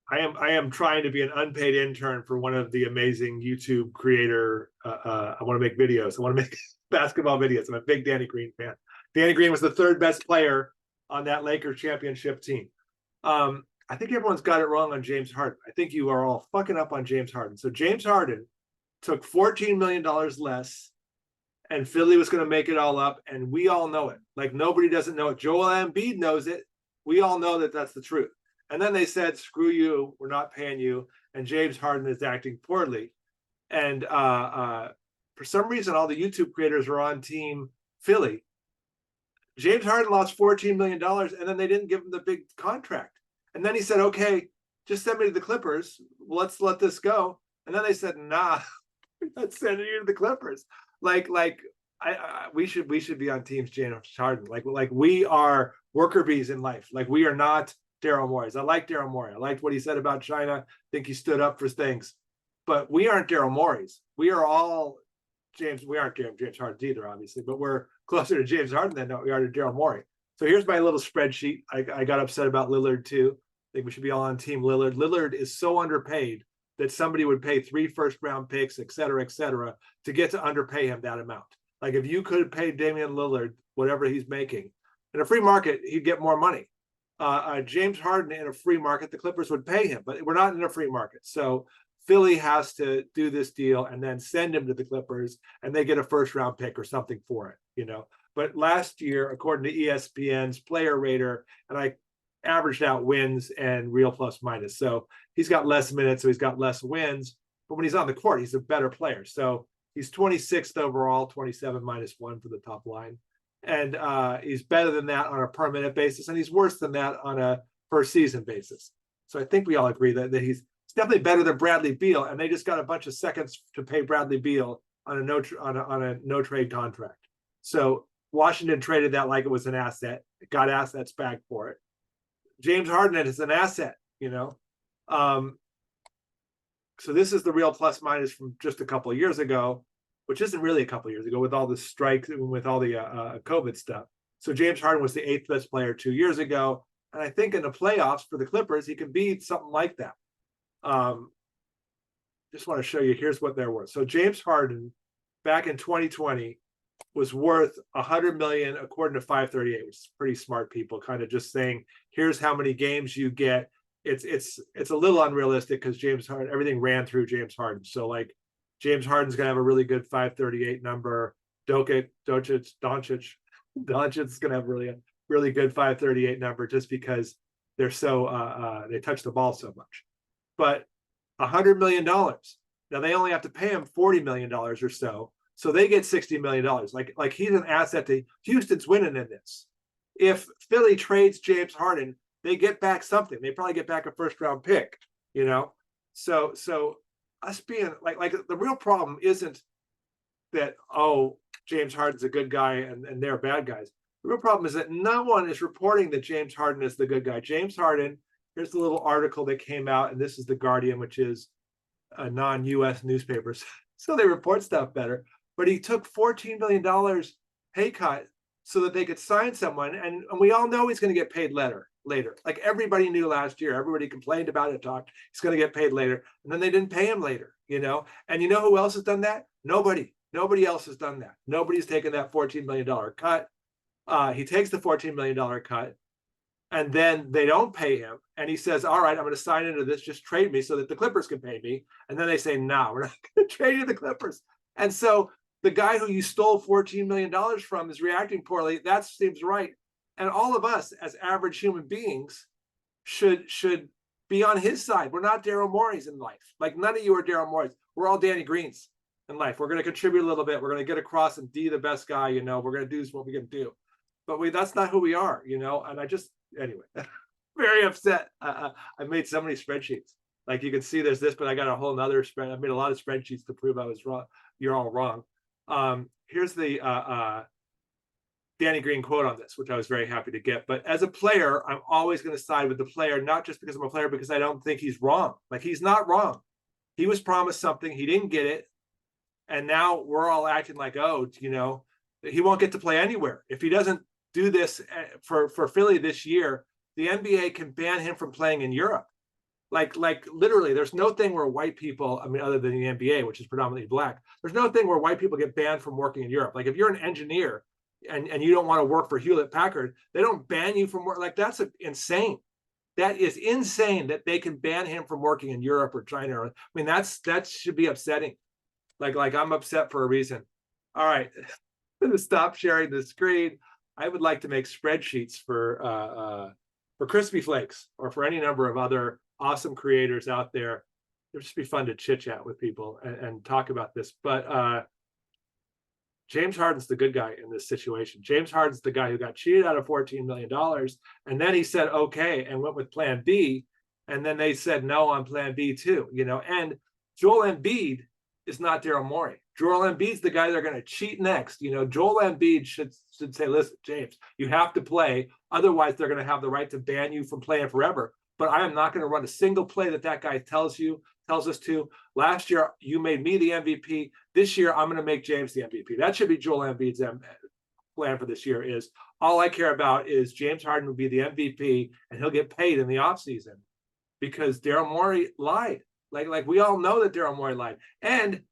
I am trying to be an unpaid intern for one of the amazing YouTube creator. I want to make videos. I want to make basketball videos. I'm a big Danny Green fan. Danny Green was the third best player on that Lakers championship team. I think everyone's got it wrong on James Harden. I think you are all fucking up on James Harden. So James Harden took $14 million less, and Philly was going to make it all up, and we all know it. Like, nobody doesn't know it. Joel Embiid knows it. We all know that that's the truth. And then they said, screw you, we're not paying you, and James Harden is acting poorly. And for some reason, all the YouTube creators are on team Philly. James Harden lost $14 million, and then they didn't give him the big contract. And then he said, okay, just send me to the Clippers. Let's let this go. And then they said, nah, let's send you to the Clippers. We should be on teams James Harden. Like we are worker bees in life. Like, we are not Daryl Morey. I like Daryl Morey. I liked what he said about China. I think he stood up for things. But we aren't Daryl Morey's. We are all James. We aren't James Harden either, obviously, but we're closer to James Harden than we are to Daryl Morey. So here's my little spreadsheet. I got upset about Lillard too. I think we should be all on team Lillard. Lillard is so underpaid that somebody would pay 3 first-round picks, et cetera, to get to underpay him that amount. Like, if you could pay Damian Lillard whatever he's making in a free market, he'd get more money. James Harden in a free market, the Clippers would pay him, but we're not in a free market. So Philly has to do this deal and then send him to the Clippers, and they get a first-round pick or something for it, you know. But last year, according to ESPN's player rater, and I averaged out wins and real plus minus. So he's got less minutes, so he's got less wins. But when he's on the court, he's a better player. So he's 26th overall, 27 minus 1 for the top line. And he's better than that on a per minute basis, and he's worse than that on a per season basis. So I think we all agree that he's definitely better than Bradley Beal, and they just got a bunch of seconds to pay Bradley Beal on a no trade contract. So Washington traded that like it was an asset, got assets back for it. James Harden is an asset, you know. So this is the real plus minus from just a couple of years ago, which isn't really a couple of years ago with all the strikes and with all the COVID stuff. So James Harden was the 8th best player 2 years ago. And I think in the playoffs for the Clippers, he can be something like that. Just want to show you, here's what they're worth. So James Harden back in 2020 was worth $100 million according to 538, which is pretty smart people kind of just saying, here's how many games you get. It's a little unrealistic because James Harden, everything ran through James Harden. So like James Harden's gonna have a really good 538 number. Doncic is gonna have a really good 538 number just because they're so they touch the ball so much. But $100 million. Now they only have to pay him $40 million or so. So they get $60 million. Like he's an asset to Houston's winning in this. If Philly trades James Harden, they get back something. They probably get back a first round pick, you know? So us being like the real problem isn't that, oh, James Harden's a good guy and they're bad guys. The real problem is that no one is reporting that James Harden is the good guy. James Harden, here's the little article that came out, and this is The Guardian, which is a non-US newspaper. So they report stuff better. But he took $14 million pay cut so that they could sign someone. And we all know he's going to get paid later. Like everybody knew last year, everybody complained about it, talked, he's going to get paid later. And then they didn't pay him later, you know? And you know who else has done that? Nobody else has done that. Nobody's taken that $14 million cut. He takes the $14 million cut, and then they don't pay him. And he says, all right, I'm going to sign into this. Just trade me so that the Clippers can pay me. And then they say, no, we're not going to trade you the Clippers. And so the guy who you stole $14 million from is reacting poorly. That seems right. And all of us as average human beings should be on his side. We're not Daryl Morey's in life. Like, none of you are Daryl Morey's. We're all Danny Greens in life. We're going to contribute a little bit. We're going to get across and be the best guy, you know. We're going to do what we can do. But that's not who we are, you know. And anyway, very upset. I made so many spreadsheets. Like, you can see there's this, but I got a whole nother spread. I made a lot of spreadsheets to prove I was wrong. You're all wrong. Here's the Danny Green quote on this, which I was very happy to get. But as a player, I'm always going to side with the player, not just because I'm a player, because I don't think he's wrong. Like, he's not wrong. He was promised something. He didn't get it. And now we're all acting like, oh, you know, he won't get to play anywhere. If he doesn't do this for Philly this year, the NBA can ban him from playing in Europe. Like literally, there's no thing where white people, I mean, other than the NBA, which is predominantly black, there's no thing where white people get banned from working in Europe. Like if you're an engineer and you don't want to work for Hewlett Packard, they don't ban you from work. Like that's insane. That is insane that they can ban him from working in Europe or China. I mean, that should be upsetting. Like I'm upset for a reason. All right, I'm gonna stop sharing the screen. I would like to make spreadsheets for Crispy Flakes or for any number of other awesome creators out there. It would just be fun to chit chat with people and talk about this. But James Harden's the good guy in this situation. James Harden's the guy who got cheated out of $14 million. And then he said, okay, and went with plan B. And then they said no on plan B too, and Joel Embiid is not Daryl Morey. Joel Embiid's the guy they're going to cheat next. Joel Embiid should say, listen, James, you have to play. Otherwise, they're going to have the right to ban you from playing forever. But I am not going to run a single play that guy tells us to. Last year, you made me the MVP. This year, I'm going to make James the MVP. That should be Joel Embiid's plan for this year. Is all I care about is James Harden will be the MVP and he'll get paid in the offseason because Daryl Morey lied. Like we all know that Daryl Morey lied. And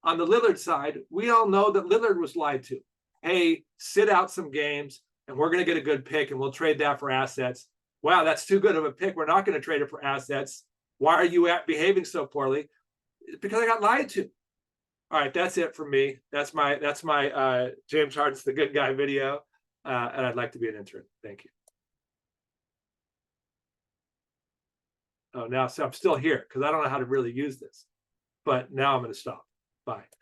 on the Lillard side, we all know that Lillard was lied to. Hey, sit out some games and we're going to get a good pick and we'll trade that for assets. Wow, that's too good of a pick. We're not going to trade it for assets. Why are you behaving so poorly? Because I got lied to. All right, that's it for me. That's my James Harden's the good guy video. And I'd like to be an intern. Thank you. Oh, now so I'm still here because I don't know how to really use this. But now I'm going to stop. Bye.